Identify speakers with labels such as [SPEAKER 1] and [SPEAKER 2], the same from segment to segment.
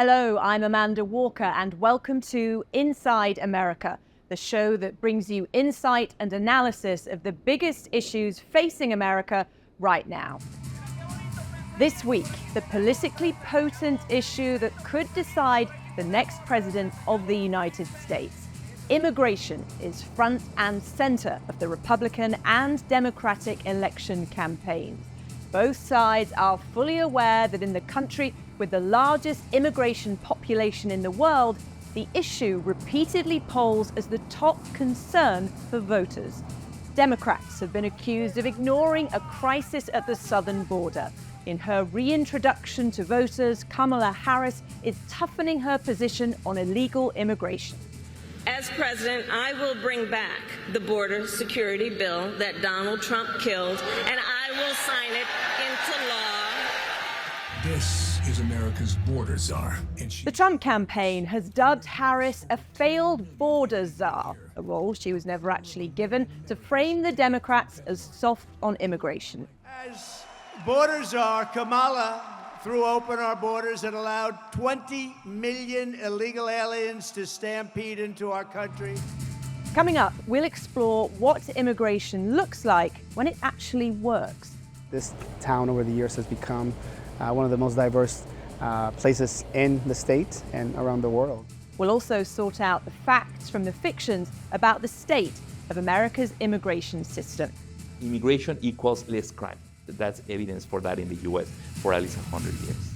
[SPEAKER 1] Hello, I'm Amanda Walker and welcome to Inside America, the show that brings you insight and analysis of the biggest issues facing America right now. This week, the politically potent issue that could decide the next president of the United States. Immigration is front and center of the Republican and Democratic election campaigns. Both sides are fully aware that in the country with the largest immigration population in the world, the issue repeatedly polls as the top concern for voters. Democrats have been accused of ignoring a crisis at the southern border. In her reintroduction to voters, Kamala Harris is toughening her position on illegal immigration.
[SPEAKER 2] As president, I will bring back the border security bill that Donald Trump killed, and I will sign it into law.
[SPEAKER 3] This is America's border czar.
[SPEAKER 1] The Trump campaign has dubbed Harris a failed border czar, a role she was never actually given, to frame the Democrats as soft on immigration.
[SPEAKER 4] As border czar, Kamala threw open our borders and allowed 20 million illegal aliens to stampede into our country.
[SPEAKER 1] Coming up, we'll explore what immigration looks like when it actually works.
[SPEAKER 5] This town over the years has become one of the most diverse places in the state and around the world.
[SPEAKER 1] We'll also sort out the facts from the fictions about the state of America's immigration system.
[SPEAKER 6] Immigration equals less crime. That's evidence for that in the US for at least 100 years.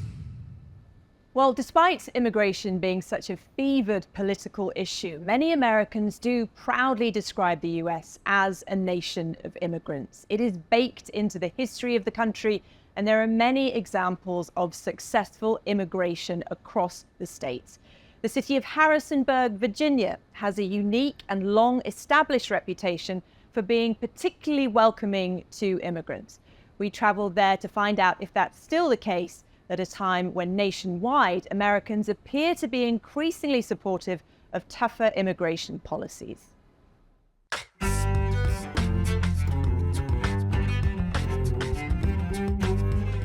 [SPEAKER 1] Well, despite immigration being such a fevered political issue, many Americans do proudly describe the US as a nation of immigrants. It is baked into the history of the country, and there are many examples of successful immigration across the states. The city of Harrisonburg, Virginia, has a unique and long-established reputation for being particularly welcoming to immigrants. We traveled there to find out if that's still the case at a time when nationwide Americans appear to be increasingly supportive of tougher immigration policies.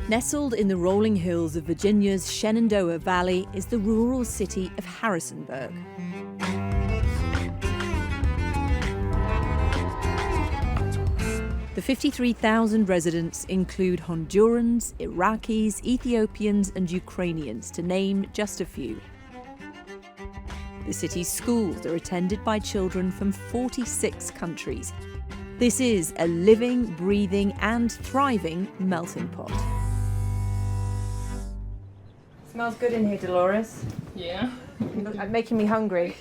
[SPEAKER 1] Nestled in the rolling hills of Virginia's Shenandoah Valley is the rural city of Harrisonburg. The 53,000 residents include Hondurans, Iraqis, Ethiopians and Ukrainians, to name just a few. The city's schools are attended by children from 46 countries. This is a living, breathing and thriving melting pot. Smells good in here, Dolores.
[SPEAKER 7] Yeah.
[SPEAKER 1] You're making me hungry.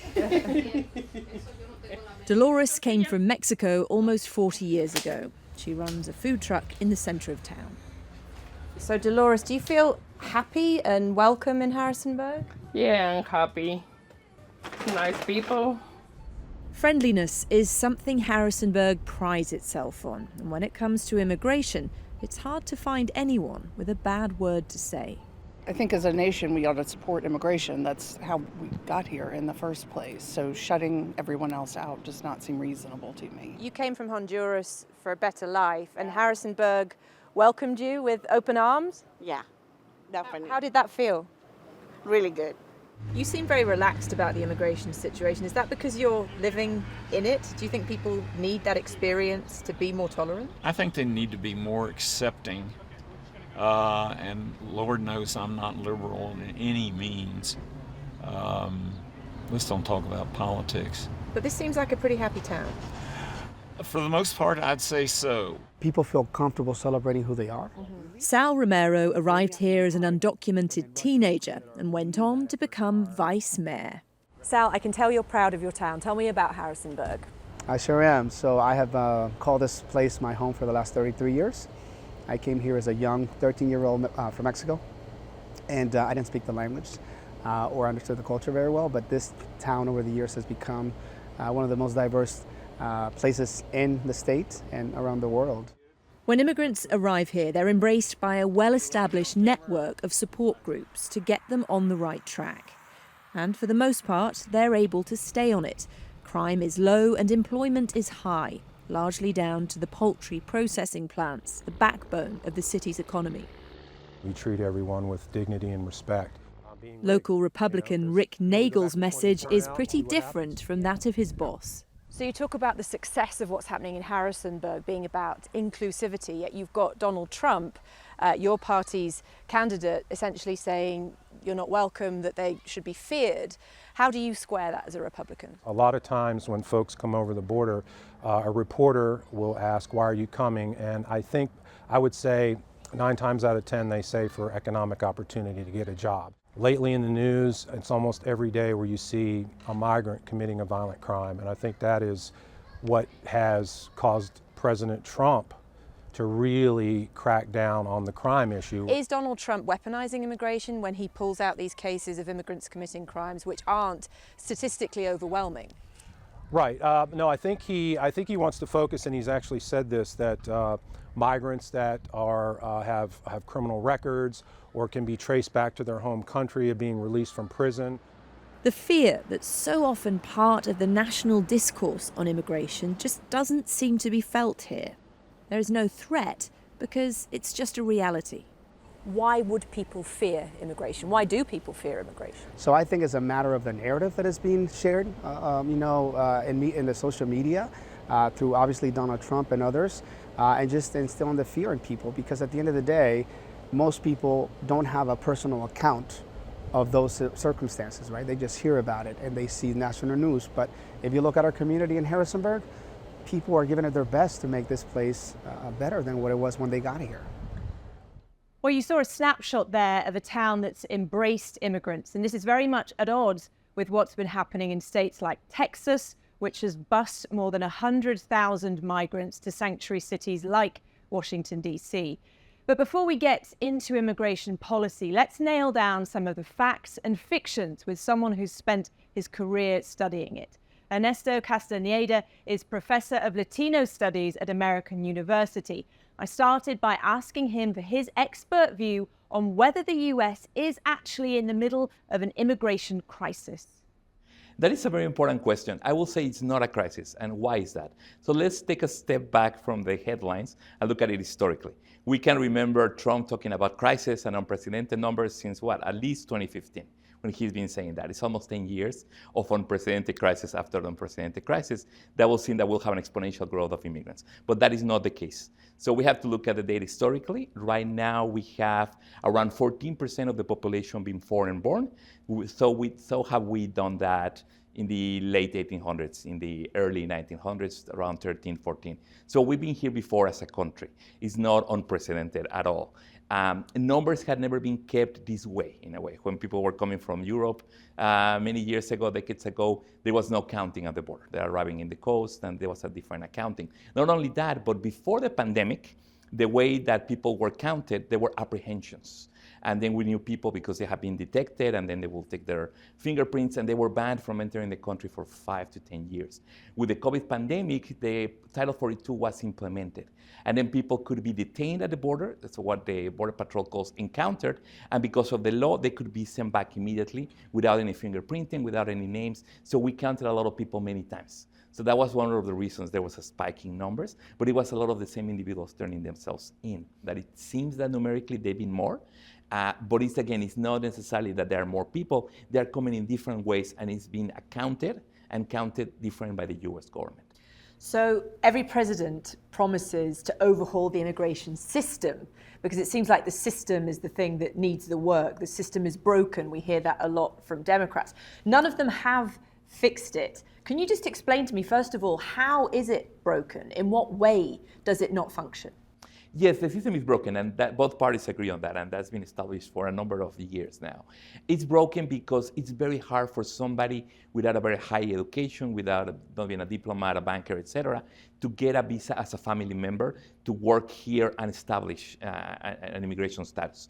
[SPEAKER 1] Dolores came from Mexico almost 40 years ago. She runs a food truck in the center of town. So Dolores, do you feel happy and welcome in Harrisonburg?
[SPEAKER 7] Yeah, I'm happy. Nice people.
[SPEAKER 1] Friendliness is something Harrisonburg prides itself on. And when it comes to immigration, it's hard to find anyone with a bad word to say.
[SPEAKER 8] I think as a nation, we ought to support immigration. That's how we got here in the first place. So shutting everyone else out does not seem reasonable to me.
[SPEAKER 1] You came from Honduras for a better life, and Harrisonburg welcomed you with open arms?
[SPEAKER 9] Yeah, definitely.
[SPEAKER 1] How did that feel?
[SPEAKER 9] Really good.
[SPEAKER 1] You seem very relaxed about the immigration situation. Is that because you're living in it? Do you think people need that experience to be more tolerant?
[SPEAKER 10] I think they need to be more accepting. And Lord knows I'm not liberal in any means. Let's don't talk about politics.
[SPEAKER 1] But this seems like a pretty happy town.
[SPEAKER 10] For the most part, I'd say so.
[SPEAKER 5] People feel comfortable celebrating who they are.
[SPEAKER 1] Sal Romero arrived here as an undocumented teenager and went on to become vice mayor. Sal, I can tell you're proud of your town. Tell me about Harrisonburg.
[SPEAKER 5] I sure am. So I have called this place my home for the last 33 years. I came here as a young 13-year-old from Mexico, and I didn't speak the language or understood the culture very well, but this town over the years has become one of the most diverse places in the state and around the world.
[SPEAKER 1] When immigrants arrive here, they're embraced by a well-established network of support groups to get them on the right track. And for the most part, they're able to stay on it. Crime is low and employment is high, largely down to the poultry processing plants, the backbone of the city's economy.
[SPEAKER 11] We treat everyone with dignity and respect. Local Republican Rick Nagel's message is pretty different from that of his boss.
[SPEAKER 1] So you talk about the success of what's happening in Harrisonburg being about inclusivity, yet you've got Donald Trump, your party's candidate, essentially saying you're not welcome, that they should be feared. How do you square that as a Republican?
[SPEAKER 12] A lot of times when folks come over the border, a reporter will ask, why are you coming? And I would say 9 times out of 10 they say for economic opportunity to get a job. Lately in the news, it's almost every day where you see a migrant committing a violent crime, and I think that is what has caused President Trump to really crack down on the crime issue.
[SPEAKER 1] Is Donald Trump weaponizing immigration when he pulls out these cases of immigrants committing crimes which aren't statistically overwhelming?
[SPEAKER 12] Right. No, I think he wants to focus, and he's actually said this, that migrants that have criminal records or can be traced back to their home country of being released from prison.
[SPEAKER 11] The fear that's so often part of the national discourse on immigration just doesn't seem to be felt here. There is no threat because it's just a reality.
[SPEAKER 1] Why would people fear immigration? Why do people fear immigration?
[SPEAKER 5] So I think it's a matter of the narrative that is being shared, in the social media, through obviously Donald Trump and others, and just instilling the fear in people, because at the end of the day, most people don't have a personal account of those circumstances, right? They just hear about it and they see national news. But if you look at our community in Harrisonburg, people are giving it their best to make this place better than what it was when they got here.
[SPEAKER 1] Well, you saw a snapshot there of a town that's embraced immigrants, and this is very much at odds with what's been happening in states like Texas, which has bused more than 100,000 migrants to sanctuary cities like Washington, D.C. But before we get into immigration policy, let's nail down some of the facts and fictions with someone who's spent his career studying it. Ernesto Castañeda is Professor of Latino Studies at American University. I started by asking him for his expert view on whether the US is actually in the middle of an immigration crisis.
[SPEAKER 6] That is a very important question. I will say it's not a crisis. And why is that? So let's take a step back from the headlines and look at it historically. We can remember Trump talking about crisis and unprecedented numbers since what? At least 2015, when he's been saying that. It's almost 10 years of unprecedented crisis after unprecedented crisis that will seem that we'll have an exponential growth of immigrants. But that is not the case. So we have to look at the data historically. Right now we have around 14% of the population being foreign born. So have we done that in the late 1800s, in the early 1900s, around 13, 14. So we've been here before as a country. It's not unprecedented at all. Numbers had never been kept this way, in a way. When people were coming from Europe many years ago, decades ago, there was no counting at the border. They're arriving in the coast, and there was a different accounting. Not only that, but before the pandemic, the way that people were counted, there were apprehensions. And then we knew people because they have been detected, and then they will take their fingerprints, and they were banned from entering the country for 5 to 10 years. With the COVID pandemic, the Title 42 was implemented. And then people could be detained at the border. That's what the Border Patrol calls encountered. And because of the law, they could be sent back immediately without any fingerprinting, without any names. So we counted a lot of people many times. So that was one of the reasons there was a spike in numbers, but it was a lot of the same individuals turning themselves in. That it seems that numerically they've been more, but it's not necessarily that there are more people. They're coming in different ways, and it's being accounted and counted different by the US government.
[SPEAKER 1] So every president promises to overhaul the immigration system, because it seems like the system is the thing that needs the work. The system is broken. We hear that a lot from Democrats. None of them have fixed it. Can you just explain to me, first of all, how is it broken? In what way does it not function?
[SPEAKER 6] Yes, the system is broken, and that both parties agree on that, and that's been established for a number of years now. It's broken because it's very hard for somebody without a very high education, without not being a diplomat, a banker, etc., to get a visa as a family member to work here and establish an immigration status.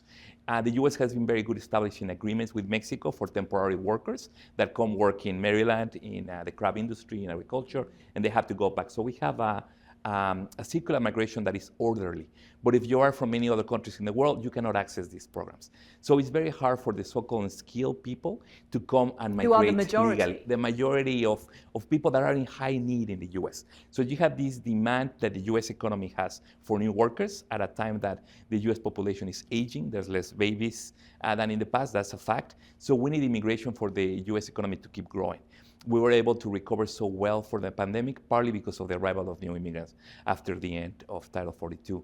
[SPEAKER 6] The U.S. has been very good establishing agreements with Mexico for temporary workers that come work in Maryland, in the crab industry, in agriculture, and they have to go back. So we have a a circular migration that is orderly. But if you are from many other countries in the world, you cannot access these programs. So it's very hard for the so-called skilled people to come and migrate
[SPEAKER 1] Who are the majority?
[SPEAKER 6] legally. The majority of people that are in high need in the US. So you have this demand that the US economy has for new workers at a time that the US population is aging. There's less babies than in the past, that's a fact. So we need immigration for the US economy to keep growing. We were able to recover so well for the pandemic, partly because of the arrival of new immigrants after the end of Title 42.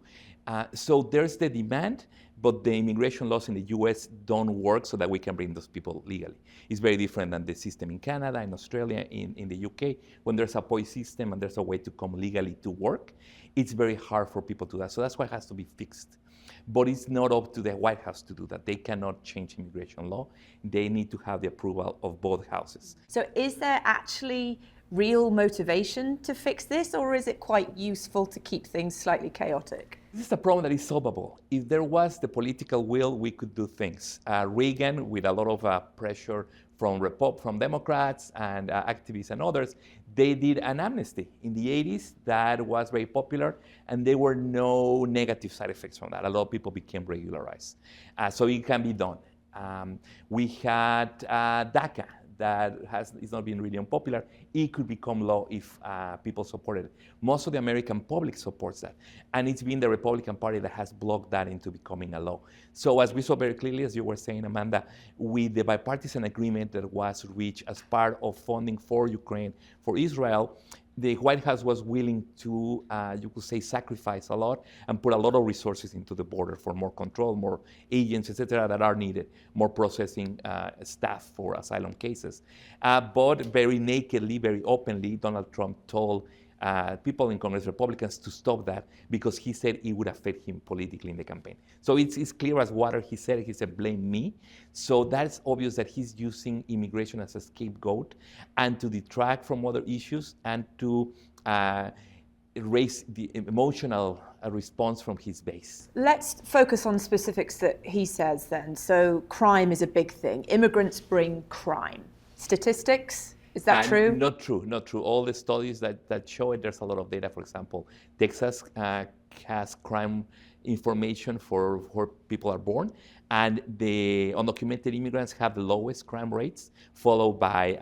[SPEAKER 6] So there's the demand, but the immigration laws in the US don't work so that we can bring those people legally. It's very different than the system in Canada, in Australia, in the UK. When there's a POI system and there's a way to come legally to work, it's very hard for people to do that. So that's why it has to be fixed. But it's not up to the White House to do that. They cannot change immigration law. They need to have the approval of both houses.
[SPEAKER 1] So is there actually real motivation to fix this, or is it quite useful to keep things slightly chaotic?
[SPEAKER 6] This is a problem that is solvable. If there was the political will, we could do things. Reagan, with a lot of pressure from Democrats and activists and others, they did an amnesty in the 80s that was very popular, and there were no negative side effects from that. A lot of people became regularized. So it can be done. We had DACA that is not been really unpopular. It could become law if people support it. Most of the American public supports that. And it's been the Republican Party that has blocked that into becoming a law. So as we saw very clearly, as you were saying, Amanda, with the bipartisan agreement that was reached as part of funding for Ukraine, for Israel, the White House was willing to, you could say, sacrifice a lot and put a lot of resources into the border for more control, more agents, et cetera, that are needed, more processing staff for asylum cases. But very nakedly, very openly, Donald Trump told people in Congress, Republicans, to stop that because he said it would affect him politically in the campaign. So it's clear as water. He said, blame me. So that's obvious that he's using immigration as a scapegoat and to detract from other issues and to raise the emotional response from his base.
[SPEAKER 1] Let's focus on specifics that he says then. So crime is a big thing. Immigrants bring crime. Statistics? Is that true?
[SPEAKER 6] Not true. All the studies that show it, there's a lot of data. For example, Texas has crime information for where people are born, and the undocumented immigrants have the lowest crime rates, followed by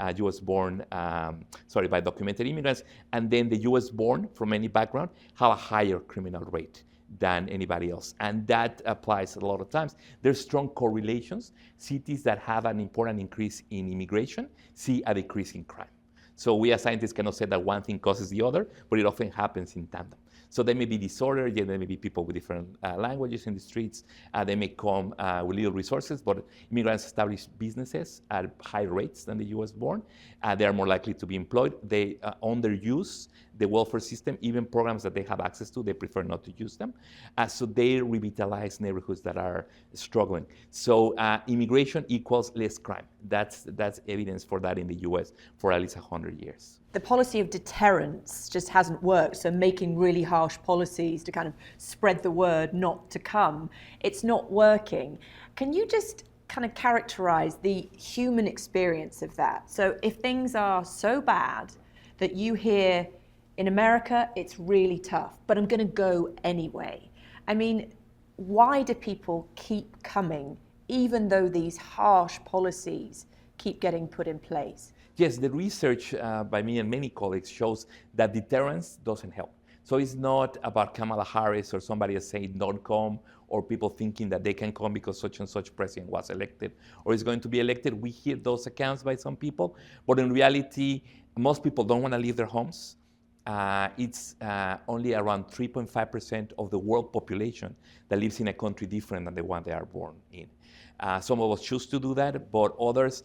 [SPEAKER 6] by documented immigrants, and then the US born from any background have a higher criminal rate than anybody else. And that applies a lot of times. There's strong correlations. Cities that have an important increase in immigration see a decrease in crime. So we as scientists cannot say that one thing causes the other, but it often happens in tandem. So there may be disorder, there may be people with different languages in the streets. They may come with little resources, but immigrants establish businesses at higher rates than the US born. They are more likely to be employed. They underuse the welfare system, even programs that they have access to, they prefer not to use them. So they revitalize neighborhoods that are struggling. So immigration equals less crime. That's evidence for that in the US for at least 100 years.
[SPEAKER 1] The policy of deterrence just hasn't worked. So making really harsh policies to kind of spread the word not to come, it's not working. Can you just kind of characterize the human experience of that? So if things are so bad that you hear, in America, it's really tough, but I'm going to go anyway. I mean, why do people keep coming, even though these harsh policies keep getting put in place?
[SPEAKER 6] Yes, the research by me and many colleagues shows that deterrence doesn't help. So it's not about Kamala Harris or somebody else saying don't come, or people thinking that they can come because such and such president was elected or is going to be elected. We hear those accounts by some people, but in reality, most people don't want to leave their homes. It's only around 3.5% of the world population that lives in a country different than the one they are born in. Some of us choose to do that, but others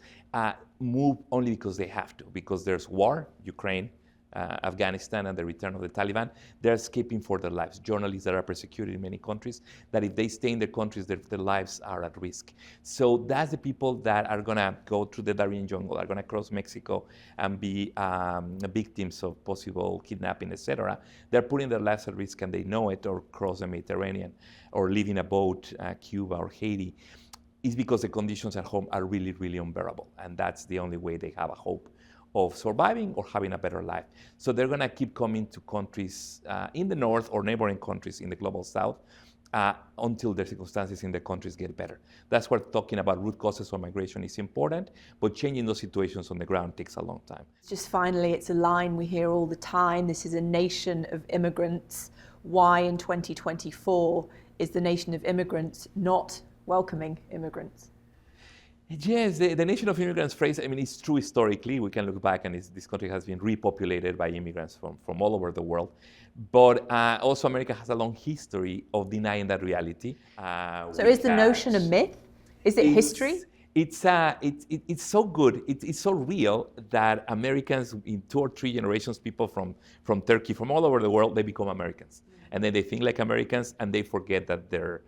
[SPEAKER 6] move only because they have to, because there's war, Ukraine, Afghanistan, and the return of the Taliban. They're escaping for their lives. Journalists that are persecuted in many countries, that if they stay in their countries, their lives are at risk. So that's the people that are going to go through the Darien jungle, are going to cross Mexico and be victims of possible kidnapping, etc. They're putting their lives at risk and they know it, or cross the Mediterranean, or live in a boat, Cuba or Haiti. Is because the conditions at home are really, really unbearable. And that's the only way they have a hope of surviving or having a better life. So they're going to keep coming to countries in the north or neighboring countries in the global south until the circumstances in the countries get better. That's where talking about root causes of migration is important, but changing those situations on the ground takes a long time.
[SPEAKER 11] Just finally, it's a line we hear all the time. This is a nation of immigrants. Why in 2024 is the nation of immigrants not welcoming immigrants?
[SPEAKER 6] Yes, the Nation of Immigrants phrase, I mean, it's true historically. We can look back and this country has been repopulated by immigrants from all over the world. But also America has a long history of denying that reality.
[SPEAKER 11] So is the notion a myth? Is it history?
[SPEAKER 6] It's so good, it's so real that Americans in 2 or 3 generations, people from Turkey, from all over the world, they become Americans. And then they think like Americans and they forget that their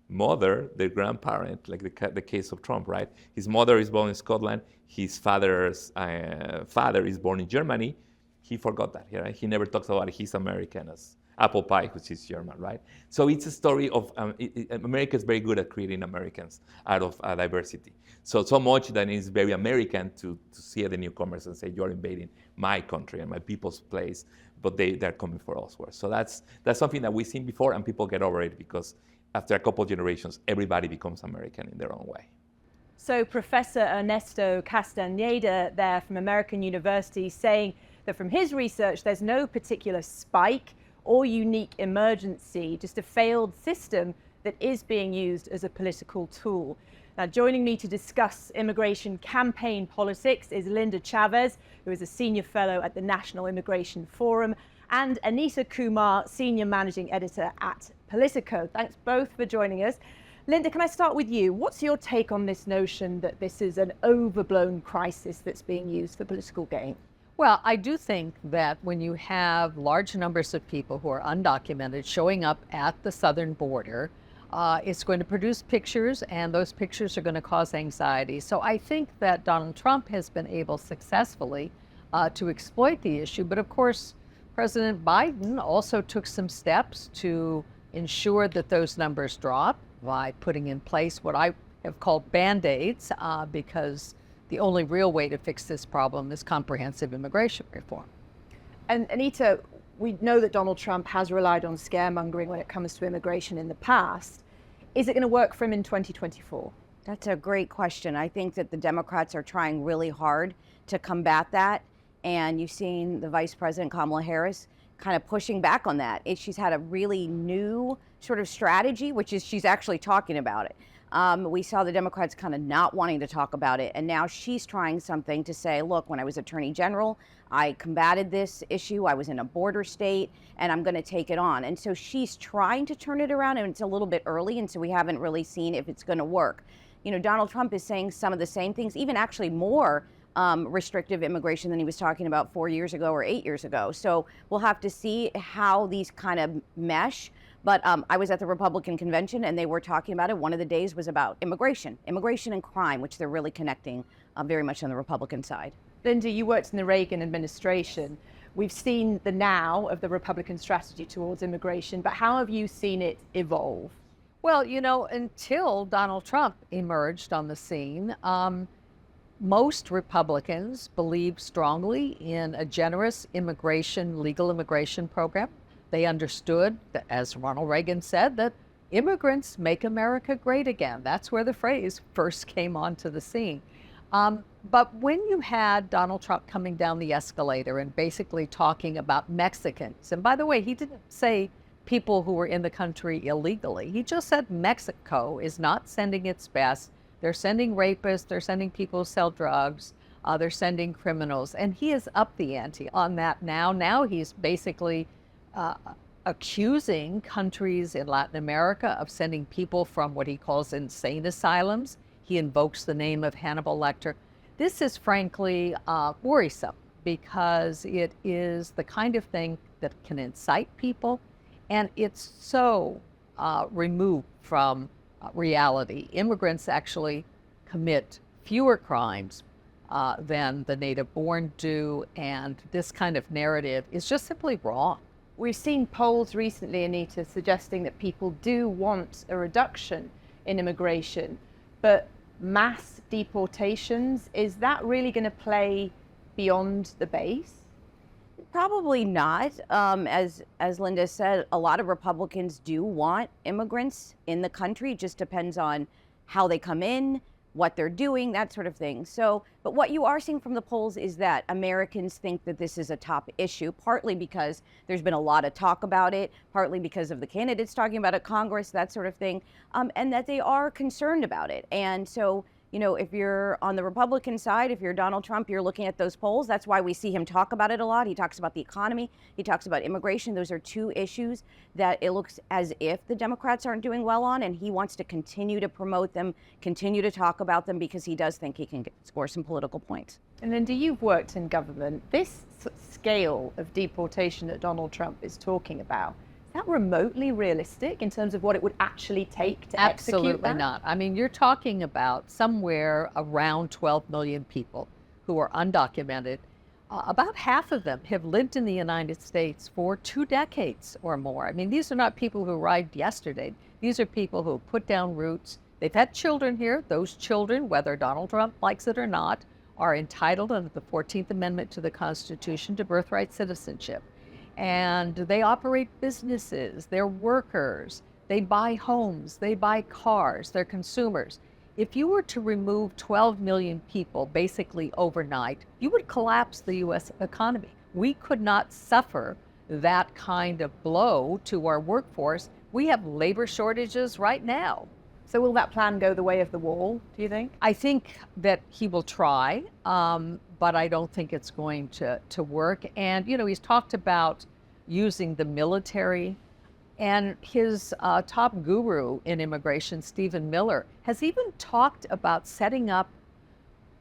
[SPEAKER 6] mother, their grandparent, like the case of Trump, right? His mother is born in Scotland, his father's father is born in Germany. He forgot that, right? He never talks about he's American as apple pie, which is German, right? So it's a story of, America is very good at creating Americans out of diversity. So much that it's very American to see the newcomers and say, you're invading my country and my people's place, but they're coming for elsewhere. So that's something that we've seen before and people get over it because after a couple of generations, everybody becomes American in their own way.
[SPEAKER 1] So Professor Ernesto Castaneda there from American University saying that from his research, there's no particular spike or unique emergency, just a failed system that is being used as a political tool. Now, joining me to discuss immigration campaign politics is Linda Chavez, who is a senior fellow at the National Immigration Forum, and Anita Kumar, senior managing editor at Politico. Thanks both for joining us. Linda, can I start with you? What's your take on this notion that this is an overblown crisis that's being used for political gain?
[SPEAKER 13] Well, I do think that when you have large numbers of people who are undocumented showing up at the southern border, it's going to produce pictures, and those pictures are going to cause anxiety. So I think that Donald Trump has been able successfully to exploit the issue. But of course, President Biden also took some steps to ensure that those numbers drop by putting in place what I have called Band-Aids, because the only real way to fix this problem is comprehensive immigration reform.
[SPEAKER 1] And Anita, we know that Donald Trump has relied on scaremongering when it comes to immigration in the past. Is it going to work for him in 2024?
[SPEAKER 14] That's a great question. I think that the Democrats are trying really hard to combat that. And you've seen the Vice President, Kamala Harris, kind of pushing back on that. She's had a really new sort of strategy, which is she's actually talking about it. We saw the Democrats kind of not wanting to talk about it. And now she's trying something to say, look, when I was Attorney General, I combated this issue. I was in a border state, and I'm going to take it on. And so she's trying to turn it around, and it's a little bit early, and so we haven't really seen if it's going to work. You know, Donald Trump is saying some of the same things, even actually more restrictive immigration than he was talking about 4 years ago or 8 years ago. So we'll have to see how these kind of mesh. But I was at the Republican convention and they were talking about it. One of the days was about immigration and crime, which they're really connecting very much on the Republican side.
[SPEAKER 1] Linda, you worked in the Reagan administration. We've seen the now of the Republican strategy towards immigration, but how have you seen it evolve?
[SPEAKER 13] Well, you know, until Donald Trump emerged on the scene, most Republicans believed strongly in a generous legal immigration program. They understood that, as Ronald Reagan said, that immigrants make America great again. That's where the phrase first came onto the scene. But when you had Donald Trump coming down the escalator and basically talking about Mexicans, and by the way, he didn't say people who were in the country illegally. He just said Mexico is not sending its best. They're sending rapists, they're sending people who sell drugs, they're sending criminals. And he has upped the ante on that now. Now he's basically accusing countries in Latin America of sending people from what he calls insane asylums. He invokes the name of Hannibal Lecter. This is frankly worrisome because it is the kind of thing that can incite people, and it's so removed from reality. Immigrants actually commit fewer crimes than the native-born do, and this kind of narrative is just simply wrong.
[SPEAKER 1] We've seen polls recently, Anita, suggesting that people do want a reduction in immigration, but mass deportations, is that really going to play beyond the base?
[SPEAKER 14] Probably not. As Linda said, a lot of Republicans do want immigrants in the country. It just depends on how they come in, what they're doing, that sort of thing. So, but what you are seeing from the polls is that Americans think that this is a top issue, partly because there's been a lot of talk about it, partly because of the candidates talking about it, Congress, that sort of thing, and that they are concerned about it. And so, you know, if you're on the Republican side, if you're Donald Trump, you're looking at those polls. That's why we see him talk about it a lot. He talks about the economy. He talks about immigration. Those are two issues that it looks as if the Democrats aren't doing well on, and he wants to continue to promote them, continue to talk about them, because he does think he can score some political points.
[SPEAKER 1] And Linda, you've worked in government. This scale of deportation that Donald Trump is talking about, is that remotely realistic in terms of what it would actually take to execute that?
[SPEAKER 13] Absolutely not. I mean, you're talking about somewhere around 12 million people who are undocumented. About half of them have lived in the United States for 2 decades or more. I mean, these are not people who arrived yesterday. These are people who put down roots. They've had children here. Those children, whether Donald Trump likes it or not, are entitled under the 14th Amendment to the Constitution to birthright citizenship. And they operate businesses, they're workers, they buy homes, they buy cars, they're consumers. If you were to remove 12 million people basically overnight, you would collapse the U.S. economy. We could not suffer that kind of blow to our workforce. We have labor shortages right now.
[SPEAKER 1] So will that plan go the way of the wall, do you think?
[SPEAKER 13] I think that he will try, but I don't think it's going to work. And, you know, he's talked about using the military, and his top guru in immigration, Stephen Miller, has even talked about setting up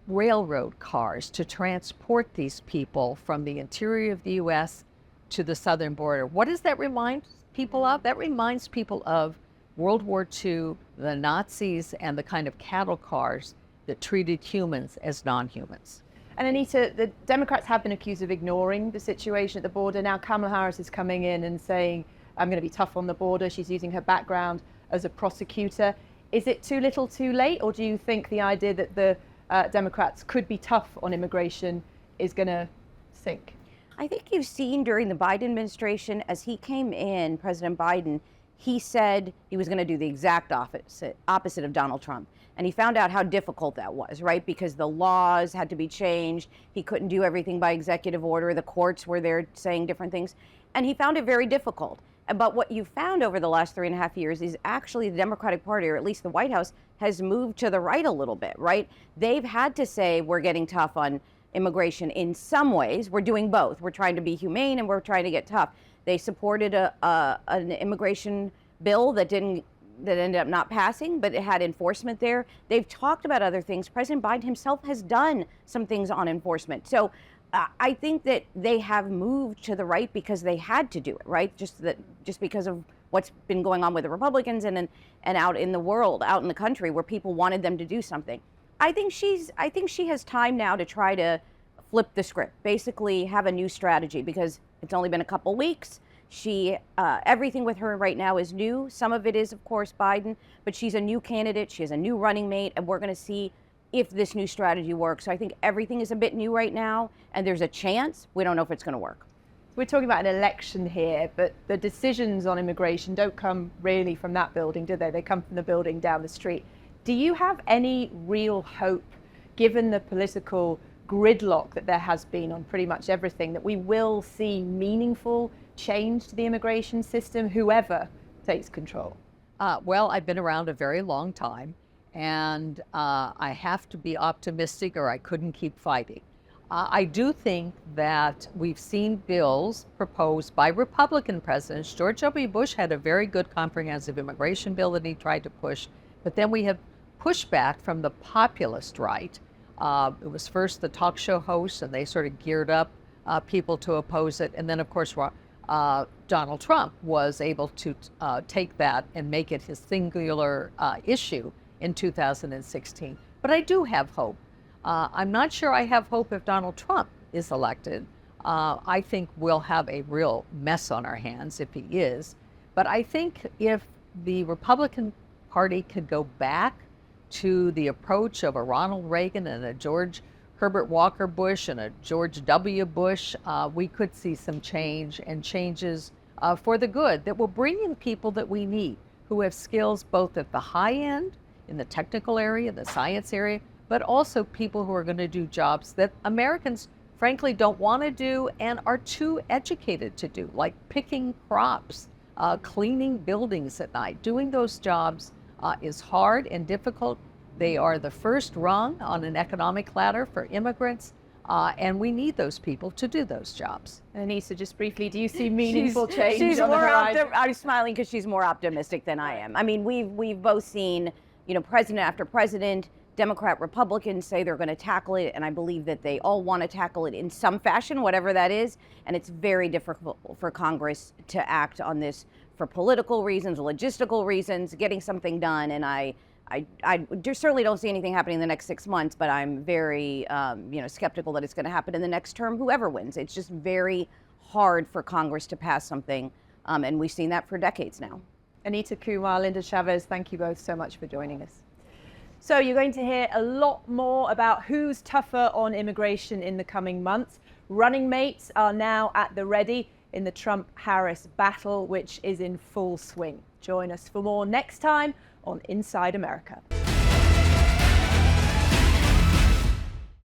[SPEAKER 13] railroad cars to transport these people from the interior of the U.S. to the southern border. What does that remind people of? That reminds people of World War II, the Nazis, and the kind of cattle cars that treated humans as non-humans.
[SPEAKER 1] And Anita, the Democrats have been accused of ignoring the situation at the border. Now Kamala Harris is coming in and saying, I'm going to be tough on the border. She's using her background as a prosecutor. Is it too little too late, or do you think the idea that the Democrats could be tough on immigration is going to sink?
[SPEAKER 14] I think you've seen during the Biden administration, as he came in, President Biden, he said he was going to do the exact opposite of Donald Trump. And he found out how difficult that was, right? Because the laws had to be changed. He couldn't do everything by executive order. The courts were there saying different things. And he found it very difficult. But what you found over the last 3.5 years is actually the Democratic Party, or at least the White House, has moved to the right a little bit, right? They've had to say, we're getting tough on immigration in some ways. We're doing both. We're trying to be humane and we're trying to get tough. They supported an immigration bill that ended up not passing, but it had enforcement there. They've talked about other things. President Biden himself has done some things on enforcement. So I think that they have moved to the right because they had to do it, right? Just because of what's been going on with the Republicans and out in the world, out in the country, where people wanted them to do something. I think she has time now to try to flip the script, basically have a new strategy, because it's only been a couple weeks. Everything with her right now is new. Some of it is, of course, Biden, but she's a new candidate. She has a new running mate, and we're going to see if this new strategy works. So I think everything is a bit new right now, and there's a chance. We don't know if it's going to work.
[SPEAKER 1] We're talking about an election here, but the decisions on immigration don't come really from that building, do they? They come from the building down the street. Do you have any real hope, given the political gridlock that there has been on pretty much everything, that we will see meaningful change to the immigration system, whoever takes control?
[SPEAKER 13] Well, I've been around a very long time, and I have to be optimistic or I couldn't keep fighting. I do think that we've seen bills proposed by Republican presidents. George W. Bush had a very good comprehensive immigration bill that he tried to push, but then we have pushback from the populist right. It was first the talk show hosts, and they sort of geared up people to oppose it, and then of course Donald Trump was able to take that and make it his singular issue in 2016. But I do have hope. I'm not sure I have hope if Donald Trump is elected. I think we'll have a real mess on our hands if he is. But I think if the Republican Party could go back to the approach of a Ronald Reagan and a George Herbert Walker Bush and a George W. Bush, we could see some change and changes for the good that will bring in people that we need, who have skills both at the high end, in the technical area, the science area, but also people who are going to do jobs that Americans frankly don't want to do and are too educated to do, like picking crops, cleaning buildings at night. Doing those jobs is hard and difficult. They are the first rung on an economic ladder for immigrants, and we need those people to do those jobs.
[SPEAKER 1] Anissa, just briefly, do you see meaningful change
[SPEAKER 14] She's
[SPEAKER 1] on the
[SPEAKER 14] more
[SPEAKER 1] horizon?
[SPEAKER 14] I'm smiling because she's more optimistic than I am. I mean, we've both seen, you know, president after president, Democrat, Republicans say they're going to tackle it, and I believe that they all want to tackle it in some fashion, whatever that is, and it's very difficult for Congress to act on this for political reasons, logistical reasons, getting something done, and I certainly don't see anything happening in the next 6 months, but I'm very skeptical that it's going to happen in the next term, whoever wins. It's just very hard for Congress to pass something, and we've seen that for decades now.
[SPEAKER 1] Anita Kumar, Linda Chavez, thank you both so much for joining us. So you're going to hear a lot more about who's tougher on immigration in the coming months. Running mates are now at the ready in the Trump-Harris battle, which is in full swing. Join us for more next time on Inside America.